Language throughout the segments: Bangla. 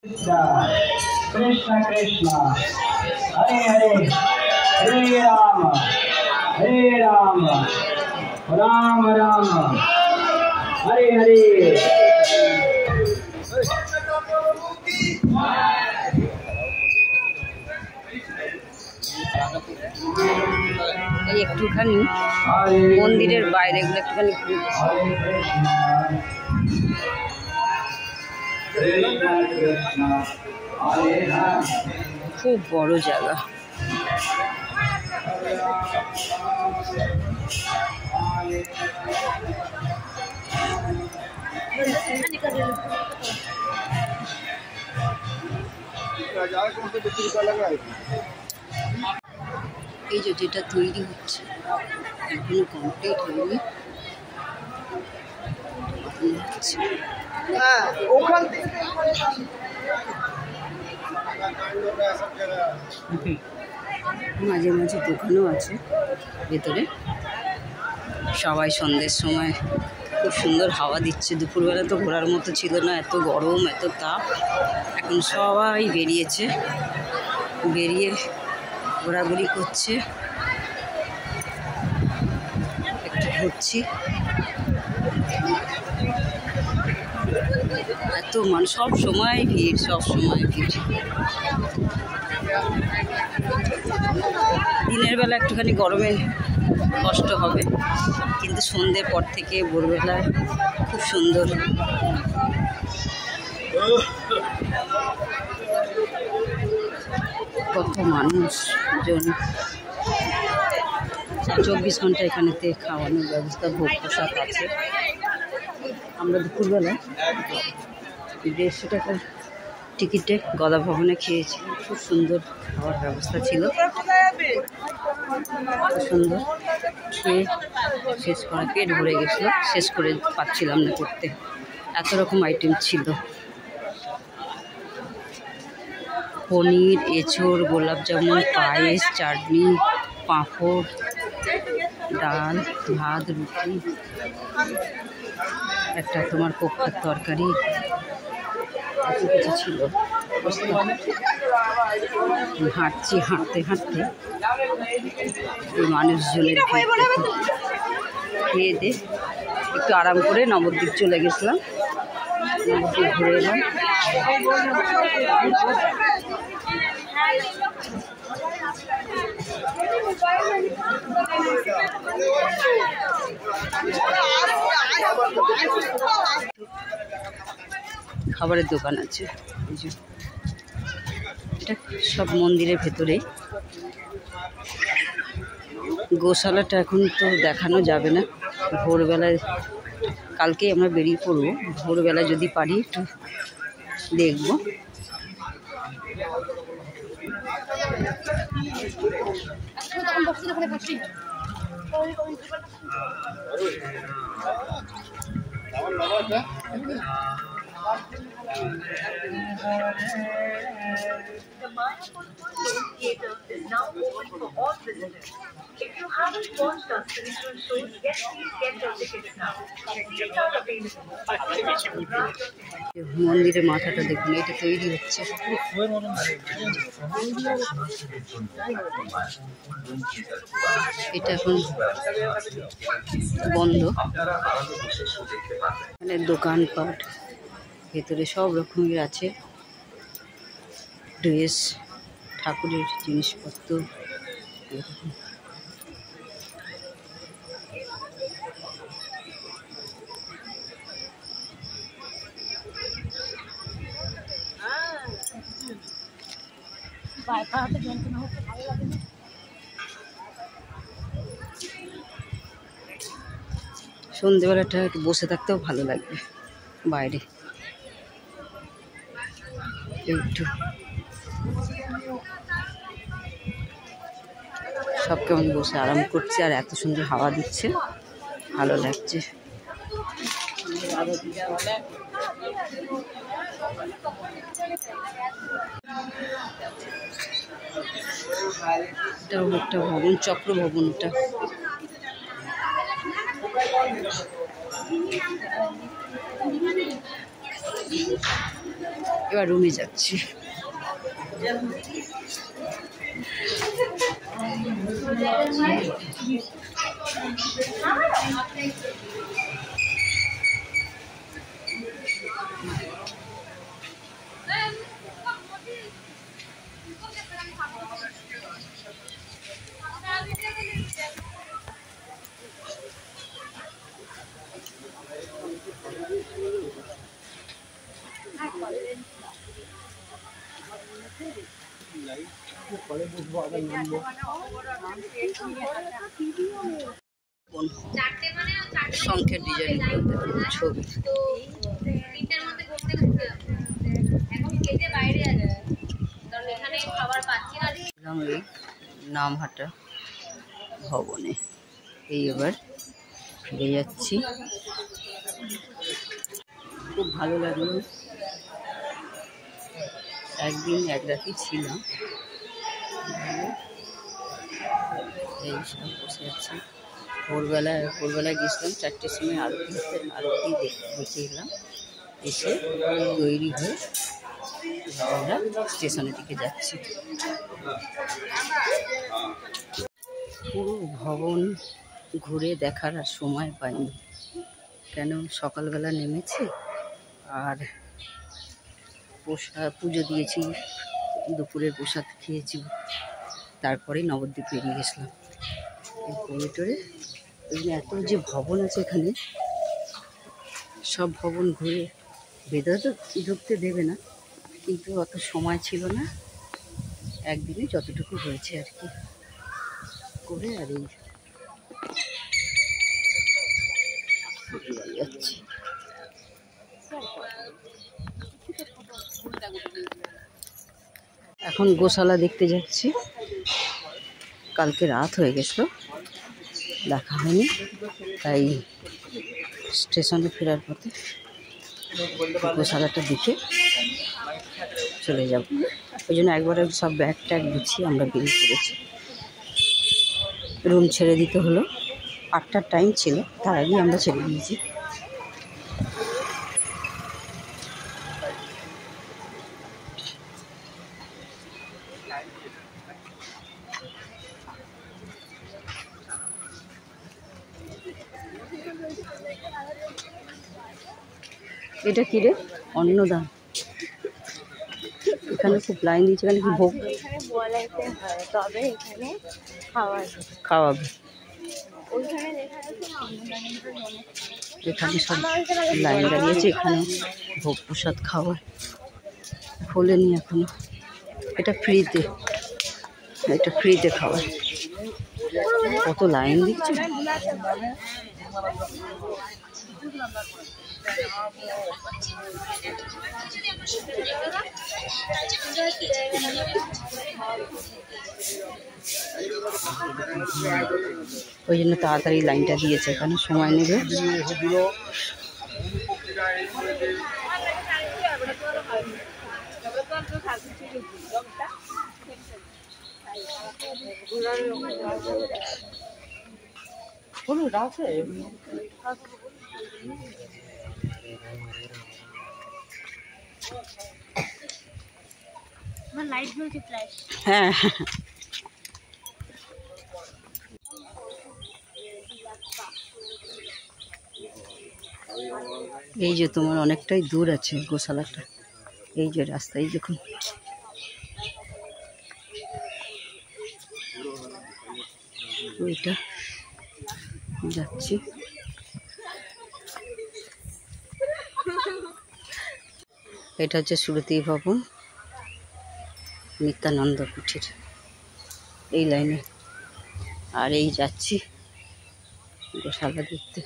कृष्ण कृष्ण हरे हरे हरे राम राम राम हरे हरे। একটুখানি মন্দিরের বাইরে গুলো একটুখানি খুব বড় জায়গা। এই যে যেটা তৈরি হচ্ছে এখনো কমপ্লিট হয়নি। মাঝে মাঝে দোকানও আছে ভেতরে। সবাই সন্ধ্যের সময় খুব সুন্দর হাওয়া দিচ্ছে। দুপুরবেলা তো ঘোরার মতো ছিল না, এত গরম এত তাপ। এখন সবাই বেরিয়েছে, বেরিয়ে ঘোরাঘুরি করছে। একটু ঘুরছি, এত মানুষ, সব সময় ভিড়, সব সময় ভিড়। দিনের বেলা একটুখানি গরমে কষ্ট হবে, কিন্তু সন্ধ্যের পর থেকে ভোরবেলায় খুব সুন্দর। কত মানুষজন, 24 ঘন্টা এখানেতে খাওয়ানোর ব্যবস্থা, ভোগ প্রসাদ আছে। আমরা দুপুরবেলা 150 টাকার টিকিটে গদা ভবনে খেয়েছি। খুব সুন্দর খাওয়ার ব্যবস্থা ছিল, খুব সুন্দর। খেয়ে শেষ করা, পেট ভরে গেছিলো, শেষ করে পাচ্ছিলাম না করতে, এত রকম আইটেম ছিল। পনির, এঁচোড়, গোলাপ জামুন, পায়েস, চাটনি, পাঁপড়, ডাল, ভাত, রুটি, একটা তোমার কোপ্তার তরকারি, এত কিছু ছিল। হাঁটছি, হাঁটতে হাঁটতে এই মানুষজনের খেয়ে দিয়ে একটু আরাম করে নবদ্বীপ চলে গেছিলাম। নবদ্বীপ ঘুরে এলাম। খাবারের দোকান আছে, এটা সব মন্দিরের ভেতরে। গোশালাটা এখন তো দেখানো যাবে না, ভোরবেলায় কালকেই আমরা বেরিয়ে পড়বো। ভোরবেলায় যদি পারি একটু দেখবো। The Mayapur Theatre is now open for all visitors. If you haven't watched our spiritual shows, please get your tickets now. Tickets are available. মন্দিরের মাথাটা দেখুন, এটা তৈরি হচ্ছে। এটা এখন বন্ধ। মানে দোকানপাট ভেতরে সব রকমের আছে, ড্রেস, ঠাকুরের জিনিসপত্র। সন্ধ্যেবেলাটা একটু বসে থাকতেও ভালো লাগবে বাইরে। একটু সব কেমন বসে আরাম করছে, আর এত সুন্দর হাওয়া দিচ্ছে, ভালো লাগছে। এটা একটা ভবন, চক্র ভবনটা। এবার রুমে যাচ্ছি। শঙ্খের ডিজাইন ছবি নামহাটা ভবনে। এই এবার ফিরে যাচ্ছি। খুব ভালো লাগলো, একদিন এক রাতি ছিলাম। এই সব বসে আছি। ভোরবেলায় গেছিলাম 4টের সময় আরতি দেখে এলাম। এসে তৈরি হয়ে আমরা স্টেশনের দিকে যাচ্ছি। পুরো ভবন ঘুরে দেখার আর সময় পাইনি, কেন সকালবেলা নেমেছি আর পুজো দিয়েছি, দুপুরের প্রসাদ খেয়েছি, তারপরে নবদ্বীপ বেরিয়ে গেছিলাম এই করিডোরে। ওই জন্য এত যে ভবন আছে এখানে, সব ভবন ঘুরে ভেতরে তো ঢুকতে দেবে না, কিন্তু অত সময় ছিল না, একদিনে যতটুকু হয়েছে আর কি করে। আর এই যাচ্ছি। এখন গোশালা দেখতে যাচ্ছি। কালকে রাত হয়ে গেছিল, দেখা হয়নি, তাই স্টেশনে ফেরার পথে গোশালাটা দেখে চলে যাব। ওই জন্য একবারে সব ব্যাগ ট্যাগ গুছিয়ে আমরা বেরিয়ে পড়েছি। রুম ছেড়ে দিতে হলো, 8টার টাইম ছিল, তার আগেই আমরা ছেড়ে দিয়েছি। এটা কি রে? অন্নদান। এখানে খুব লাইন দিয়েছে, এখানে কি ভোগ তবে এখানে খাওয়াবে। এখানে সব লাইন দাঁড়িয়েছে, এখানে ভোগ প্রসাদ খাওয়ায়, খোলেনি এখনো। এটা ফ্রিতে খাওয়ায়। কত লাইন দিচ্ছে। ওই জন্য তাড়াতাড়ি লাইনটা দিয়েছে, এখানে সময় নেবে। হ্যাঁ, এই যে তোমার অনেকটাই দূর আছে গোশালাটা। এই যে রাস্তা, এই দেখুন। ওইটা যাচ্ছি। এটা হচ্ছে সুরতি ভবন, নিত্যানন্দ কুঠির, এই লাইনে। আর এই যাচ্ছি গোশালা দেখতে,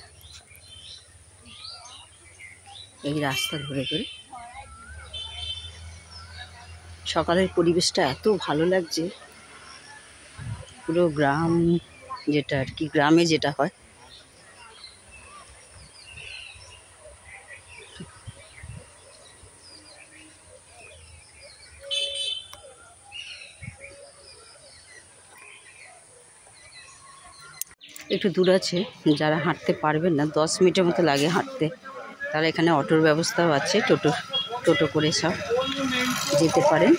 এই রাস্তা ধরে ধরে। সকালের পরিবেশটা এত ভালো লাগছে, পুরো গ্রাম, যেটা আর কি গ্রামে যেটা হয়। একটু দূর আছে, যারা হাঁটতে পারবেন না, 10 মিনিটের মতো লাগে হাঁটতে, তারা এখানে অটোর ব্যবস্থাও আছে, টোটোর টোটো করে সব যেতে পারেন।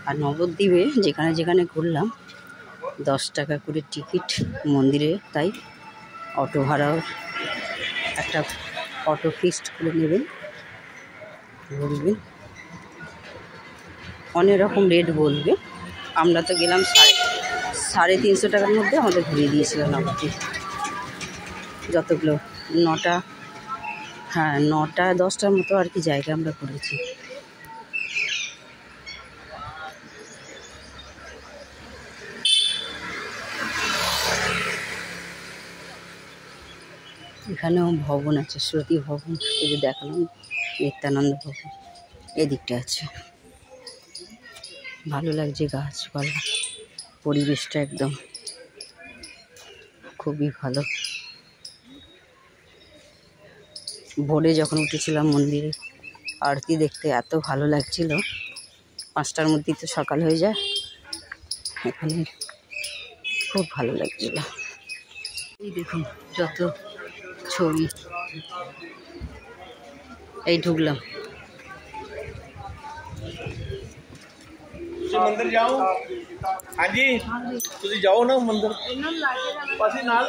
আর নবদ্বীপে যেখানে যেখানে ঘুরলাম 10 টাকা করে টিকিট মন্দিরে, তাই অটো ভাড়াও একটা অটো ফিক্সড করে নেবেন, বলবেন অনেক রকম রেট বলবে। আমরা তো গেলাম 350 টাকার মধ্যে আমাদের ঘুরিয়ে দিয়েছিল নবদ্বীপ। যতগুলো 9টা, হ্যাঁ 9টা 10টার মতো আর কি জায়গা আমরা ঘুরেছি। এখানেও ভবন আছে, শ্রুতি ভবন, এই যে দেখালাম নিত্যানন্দ ভবন এদিকটা আছে। ভালো লাগছে গাছপালা, পরিবেশটা একদম খুবই ভালো। ভোরে যখন উঠেছিলাম মন্দিরে আরতি দেখতে এত ভালো লাগছিল, 5টার মধ্যেই তো সকাল হয়ে যায়, এখানে খুব ভালো লাগছিল। এই দেখুন যত ছবি, এই ঢুকলাম। मंदिर जाओ। हाँ जी तुम जाओ ना मंदिर पास ही नाल।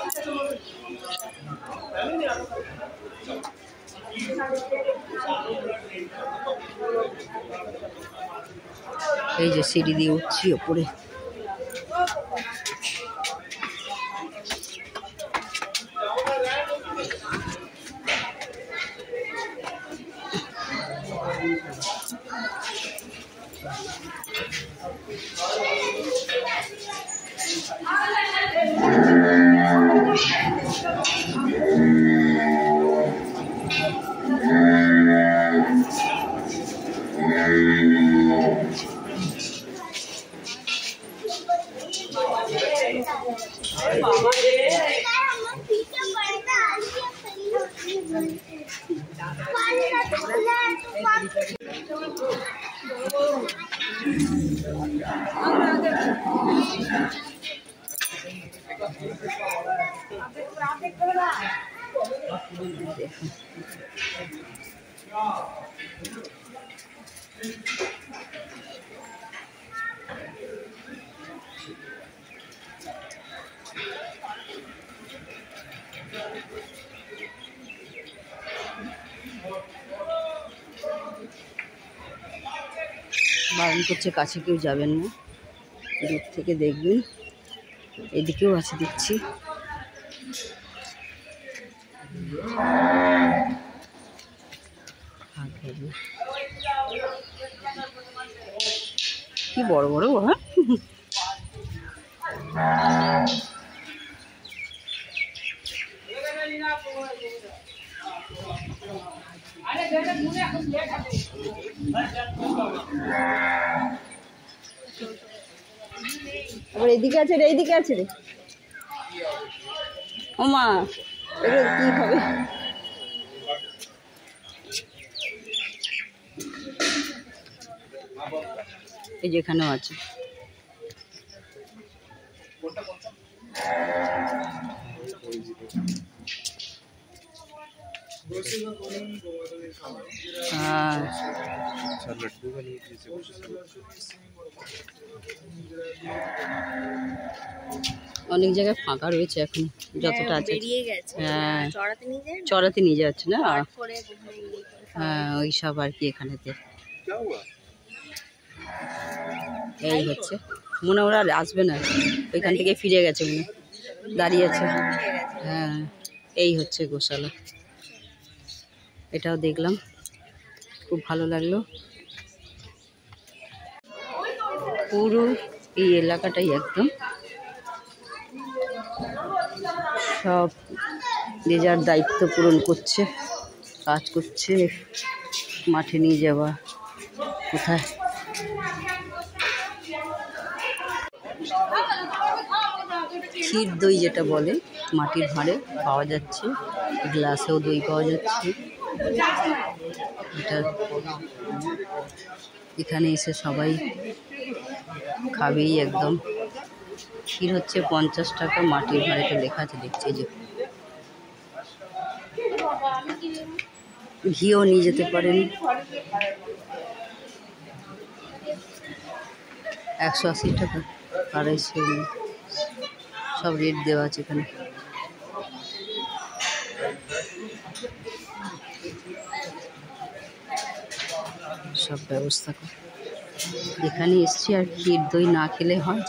এই যে সিঁড়ি দিয়ে উঠছি ওপরে। বারণ করছে, কাছে কেউ যাবেন না, দূর থেকে দেখবেন। এদিকেও আছে দেখছি। কি বড় বড়, হ্যাঁ আবার এদিকে আছে রে, এইদিকে আছে রে। ও মা, এগুলো কি হবে? এই যেখানেও আছে। हाँ অনেক জায়গায় ফাঁকা রয়েছে এখন, যতটা আছে। হ্যাঁ চড়াতে নিয়ে যাচ্ছে না, হ্যাঁ ওই সব আর কি এখানেতে। এই হচ্ছে মনে, ওরা আসবে না, ওইখান থেকে ফিরে গেছে মনে, দাঁড়িয়ে আছে। হ্যাঁ এই হচ্ছে গোশালা, এটাও দেখলাম, খুব ভালো লাগলো। পুরো এই এলাকাটাই একদম সব যে যার দায়িত্ব পূরণ করছে, কাজ করছে। মাঠে নিয়ে যাওয়া, কোথায় ক্ষীর দই যেটা বলে, মাটির ভাঁড়ে পাওয়া যাচ্ছে, গ্লাসেও দই পাওয়া যাচ্ছে। এটা এখানে এসে সবাই খাবেই একদম। ক্ষীর হচ্ছে 50 টাকা, মাটির ভাঁড়েটা লেখা আছে দেখছি, যে ঘিও নিয়ে যেতে পারেন। 180 টাকা, 250, সব রেট দেওয়া আছে এখানে। সব ব্যবস্থা করে এখানে এসছি, আর ক্ষীর দই না খেলে হয়।